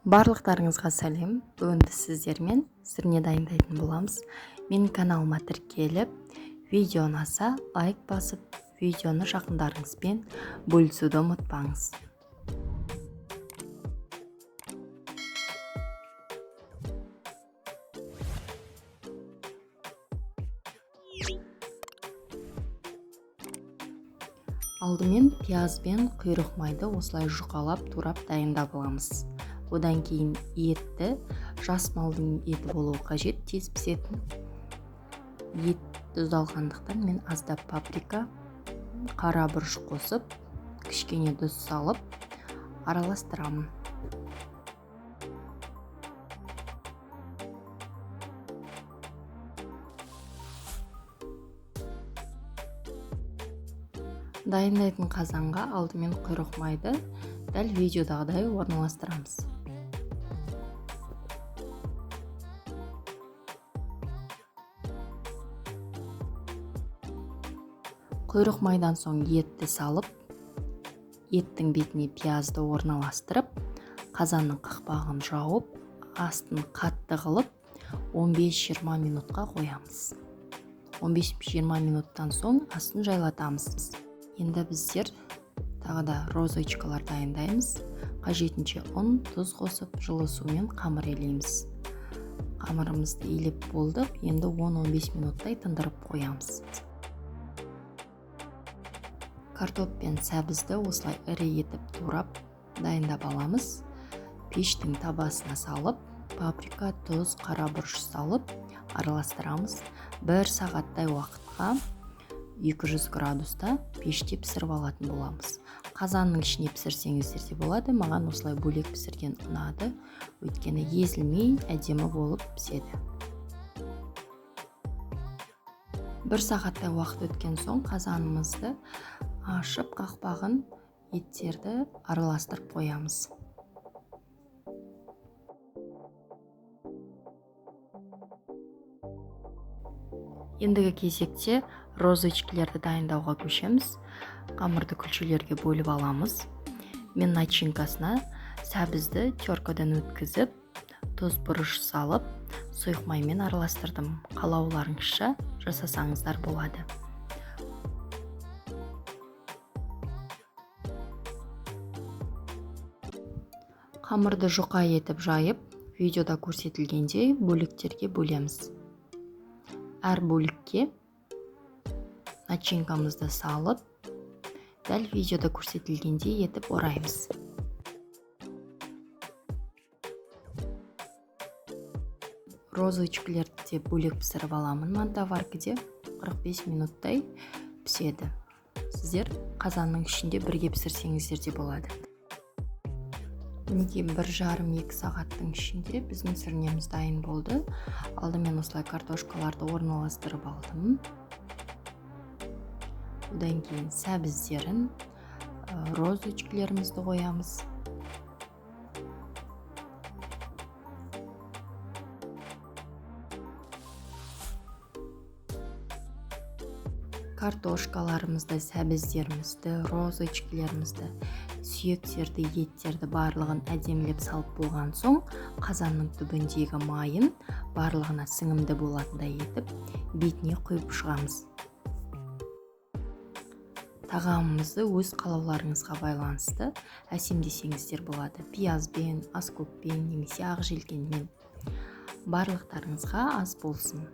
Барлықтарыңызға сәлем. Бүгін біз сіздермен сірне дайындайтын боламыз. Менің каналыма тіркеліп, видео ұнаса лайк басып, видеоны жақындарыңызбен бөлісуді ұмытпаңыз. Алдымен пияз бен құйрық майды осылай жұқалап турап дайындап аламыз. Одан кейін етті, жас малдың еті болуы қажет, тез пісетін. Ет ұзалғандықтан мен аздап паприка, қара бұрыш қосып, кішкене тұз салып араластырамын. Дайындайтын қазанға алдымен құйрық майды дәл видеодағыдай орналастырамыз. Құйрық майдан соң етті салып, еттің бетіне пиязды орналастырып, қазанның қақпағын жауып, астын қатты қылып 15-20 минутқа қоямыз. 15-20 минуттан соң астын жайлатамыз. Енді біздер тағы да розочкалар дайындаймыз. Қажетінше ұн, тұз қосып, жылы сумен қамыр илейміз. Қамырымызды илеп болдық, енді 10-15 минуттай тындырып қоямыз. Картоп пен сәбізді осылай ірі етіп турап дайындап аламыз. Пештің табасына салып, паприка, тұз, қара бұрыш салып араластырамыз. 1 сағаттай уақытқа 200 градуста пеште пісіріп алатын боламыз. Қазанның ішіне пісірсеңіздер де болады. Маған осылай бөлек пісірген ұнады. Өйткені езілмей әдемі болып піседі. 1 сағаттай уақыт өткен соң қазанымызды ашып, қақпағын, еттерді араластырып қоямыз. Ендігі кезекте розочкаларды дайындауға көшеміз. Қамырды күлшелерге бөліп аламыз. Мен начинкасына сәбізді теркадан өткізіп, тұз бұрыш салып, сұйық маймен араластырдым. Қалауларыңызша жасасаңыздар болады. Қамырды жұқа етіп жайып, видеода көрсетілгендей бөліктерге бөлеміз. Әр бөлікке начинкамызды салып, дәл видеода көрсетілгендей етіп ораймыз. Розочкаларды де бөлек пісіріп аламын. Мантоваркіде 45 минуттай піседі. Сіздер қазанның ішінде бірге пісірсеңіздер де болады. Мінекей 1,5-2 сағаттың ішінде біздің сірнеміз дайын болды. Алдымен осылай картошкаларды орналастырып алдым. Одан кейін сәбіздерін, розочкаларымызды қоямыз. Картошкаларымызды, сәбіздерімізді, розочкаларымызды, сүйектерді, еттерді барлығын әдемілеп салып болған соң, қазанның түбіндегі майын барлығына сіңімді болатындай етіп, бетіне құйып шығамыз. Тағамымызды өз қалауларыңызға байланысты әсемдесеңіздер болады. Пиязбен, аскөкпен немесе ақ желкенмен. Барлықтарыңызға ас болсын.